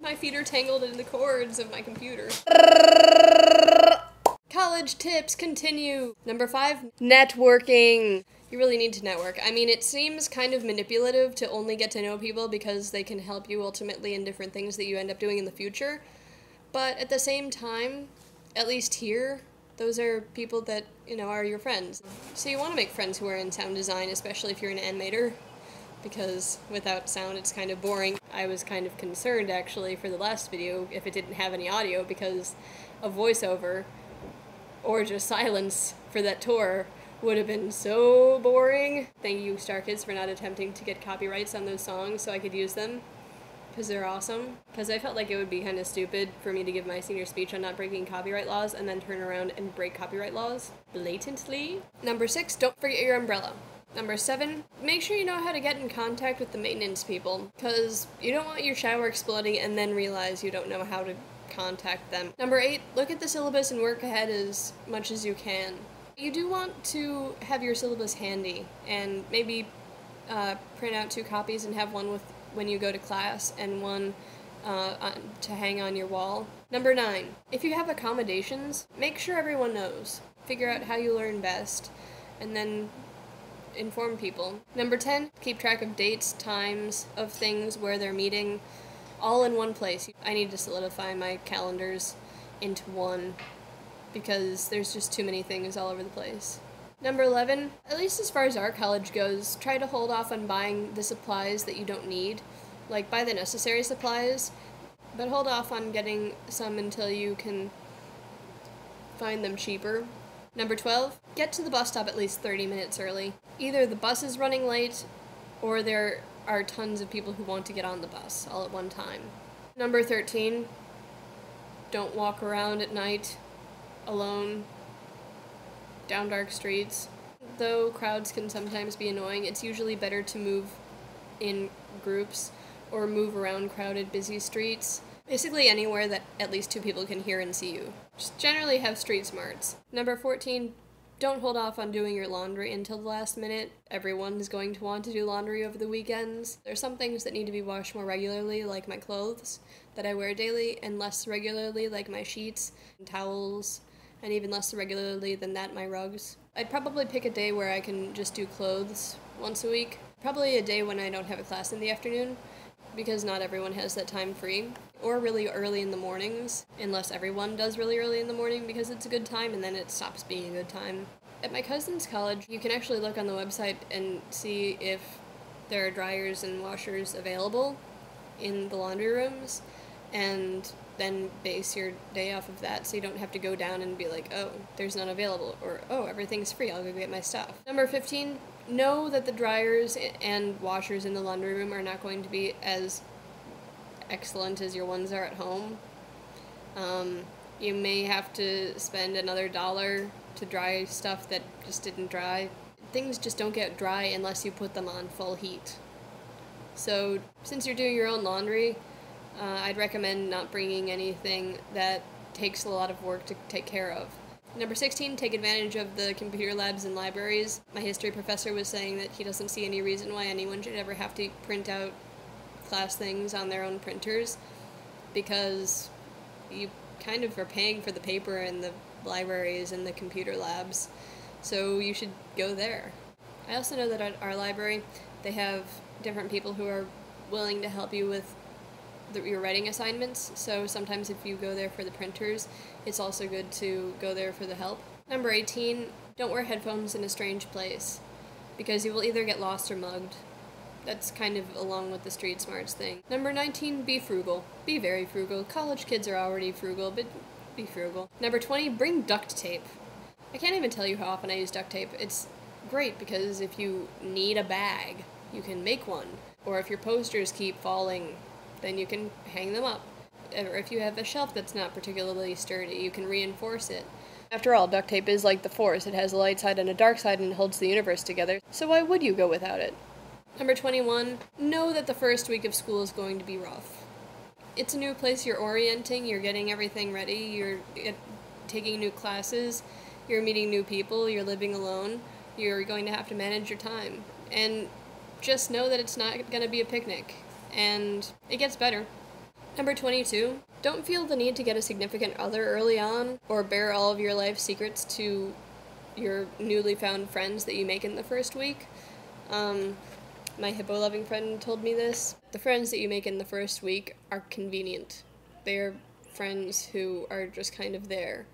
My feet are tangled in the cords of my computer. College tips continue. Number 5, networking. You really need to network. I mean, it seems kind of manipulative to only get to know people because they can help you ultimately in different things that you end up doing in the future. But at the same time, at least here, those are people that, are your friends. So you want to make friends who are in sound design, especially if you're an animator, because without sound it's kind of boring. I was kind of concerned, actually, for the last video if it didn't have any audio, because a voiceover or just silence for that tour would have been so boring. Thank you, Star Kids, for not attempting to get copyrights on those songs so I could use them, because they're awesome. Because I felt like it would be kind of stupid for me to give my senior speech on not breaking copyright laws and then turn around and break copyright laws blatantly. Number 6, don't forget your umbrella. Number 7, make sure you know how to get in contact with the maintenance people, because you don't want your shower exploding and then realize you don't know how to contact them. Number 8, look at the syllabus and work ahead as much as you can. You do want to have your syllabus handy, and maybe print out 2 copies and have one with when you go to class and one to hang on your wall. Number 9, if you have accommodations, make sure everyone knows. Figure out how you learn best, and then inform people. Number 10, keep track of dates, times of things, where they're meeting, all in one place. I need to solidify my calendars into one because there's just too many things all over the place. Number 11, at least as far as our college goes, try to hold off on buying the supplies that you don't need. Like, buy the necessary supplies, but hold off on getting some until you can find them cheaper. Number 12, get to the bus stop at least 30 minutes early. Either the bus is running late, or there are tons of people who want to get on the bus all at one time. Number 13, don't walk around at night alone down dark streets. Though crowds can sometimes be annoying, it's usually better to move in groups or move around crowded, busy streets. Basically anywhere that at least 2 people can hear and see you. Just generally have street smarts. Number 14, don't hold off on doing your laundry until the last minute. Everyone's going to want to do laundry over the weekends. There's some things that need to be washed more regularly, like my clothes that I wear daily, and less regularly, like my sheets and towels, and even less regularly than that, my rugs. I'd probably pick a day where I can just do clothes once a week. Probably a day when I don't have a class in the afternoon, because not everyone has that time free. Or really early in the mornings, unless everyone does really early in the morning, because it's a good time and then it stops being a good time. At my cousin's college, you can actually look on the website and see if there are dryers and washers available in the laundry rooms, and then base your day off of that, so you don't have to go down and be like, oh, there's none available, or oh, everything's free, I'll go get my stuff. Number 15, know that the dryers and washers in the laundry room are not going to be as excellent as your ones are at home. You may have to spend another $1 to dry stuff that just didn't dry. Things just don't get dry unless you put them on full heat. So since you're doing your own laundry, I'd recommend not bringing anything that takes a lot of work to take care of. Number 16, take advantage of the computer labs and libraries. My history professor was saying that he doesn't see any reason why anyone should ever have to print out class things on their own printers, because you kind of are paying for the paper in the libraries and the computer labs, so you should go there. I also know that at our library they have different people who are willing to help you with your writing assignments, so sometimes if you go there for the printers, it's also good to go there for the help. Number 18, don't wear headphones in a strange place, because you will either get lost or mugged. That's kind of along with the street smarts thing. Number 19, be frugal. Be very frugal. College kids are already frugal, but be frugal. Number 20, bring duct tape. I can't even tell you how often I use duct tape. It's great because if you need a bag, you can make one. Or if your posters keep falling, then you can hang them up. Or if you have a shelf that's not particularly sturdy, you can reinforce it. After all, duct tape is like the Force. It has a light side and a dark side and holds the universe together. So why would you go without it? Number 21, know that the first week of school is going to be rough. It's a new place, you're orienting, you're getting everything ready, you're taking new classes, you're meeting new people, you're living alone, you're going to have to manage your time. And just know that it's not going to be a picnic. And it gets better. Number 22, don't feel the need to get a significant other early on or bear all of your life secrets to your newly found friends that you make in the first week. My hippo-loving friend told me this. The friends that you make in the first week are convenient. They're friends who are just kind of there.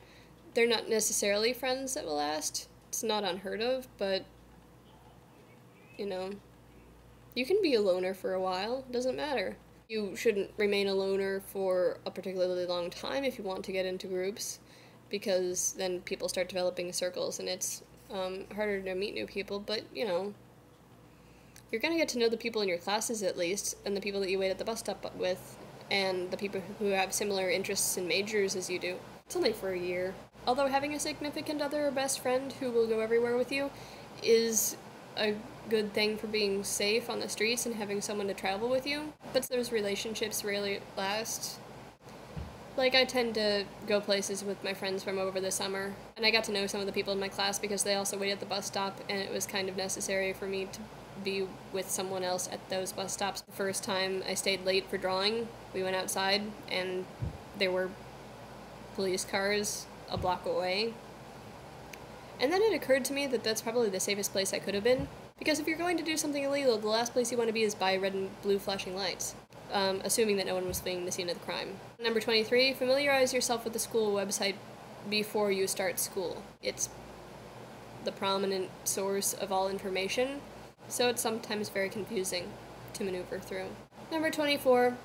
They're not necessarily friends that will last. It's not unheard of, but, you know, you can be a loner for a while. It doesn't matter. You shouldn't remain a loner for a particularly long time if you want to get into groups, because then people start developing circles and it's harder to meet new people, but, you know, you're going to get to know the people in your classes at least, and the people that you wait at the bus stop with, and the people who have similar interests and majors as you do. It's only for a year. Although having a significant other or best friend who will go everywhere with you is a good thing for being safe on the streets and having someone to travel with you, but those relationships rarely last. Like, I tend to go places with my friends from over the summer, and I got to know some of the people in my class because they also wait at the bus stop, and it was kind of necessary for me to be with someone else at those bus stops. The first time I stayed late for drawing, we went outside, and there were police cars a block away. And then it occurred to me that that's probably the safest place I could have been, because if you're going to do something illegal, the last place you want to be is by red and blue flashing lights, assuming that no one was fleeing the scene of the crime. Number 23, familiarize yourself with the school website before you start school. It's the prominent source of all information, so it's sometimes very confusing to maneuver through. Number 24,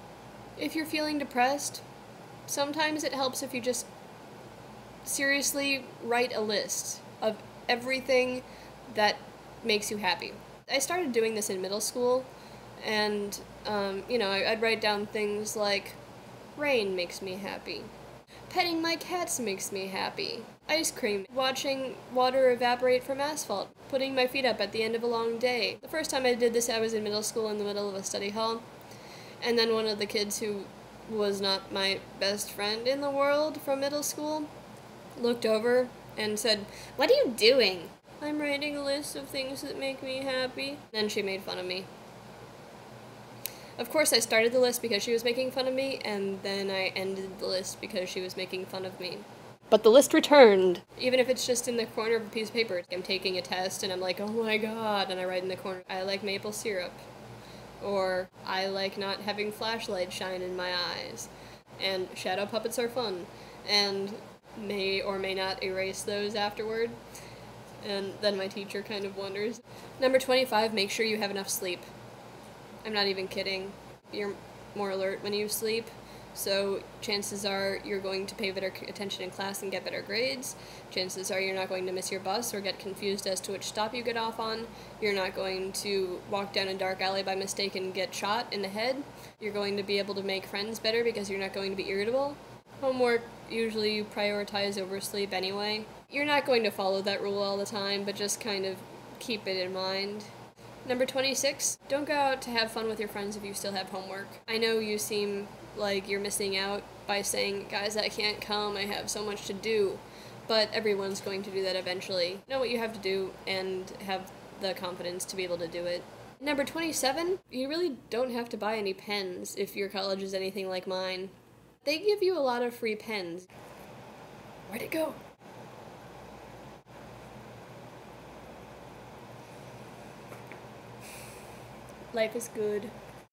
if you're feeling depressed, sometimes it helps if you just seriously write a list of everything that makes you happy. I started doing this in middle school, and, I'd write down things like, rain makes me happy, petting my cats makes me happy, ice cream, watching water evaporate from asphalt, putting my feet up at the end of a long day. The first time I did this, I was in middle school in the middle of a study hall, and then one of the kids who was not my best friend in the world from middle school looked over and said, "What are you doing?" "I'm writing a list of things that make me happy." Then she made fun of me. Of course, I started the list because she was making fun of me, and then I ended the list because she was making fun of me. But the list returned. Even if it's just in the corner of a piece of paper. I'm taking a test, and I'm like, oh my god, and I write in the corner, I like maple syrup. Or, I like not having flashlight shine in my eyes. And shadow puppets are fun. And may or may not erase those afterward. And then my teacher kind of wonders. Number 25, make sure you have enough sleep. I'm not even kidding. You're more alert when you sleep, so chances are you're going to pay better attention in class and get better grades. Chances are you're not going to miss your bus or get confused as to which stop you get off on. You're not going to walk down a dark alley by mistake and get shot in the head. You're going to be able to make friends better because you're not going to be irritable. Homework, usually you prioritize over sleep anyway. You're not going to follow that rule all the time, but just kind of keep it in mind. Number 26, don't go out to have fun with your friends if you still have homework. I know you seem like you're missing out by saying, guys, I can't come, I have so much to do, but everyone's going to do that eventually. Know what you have to do and have the confidence to be able to do it. Number 27, you really don't have to buy any pens if your college is anything like mine. They give you a lot of free pens. Where'd it go? Life is good.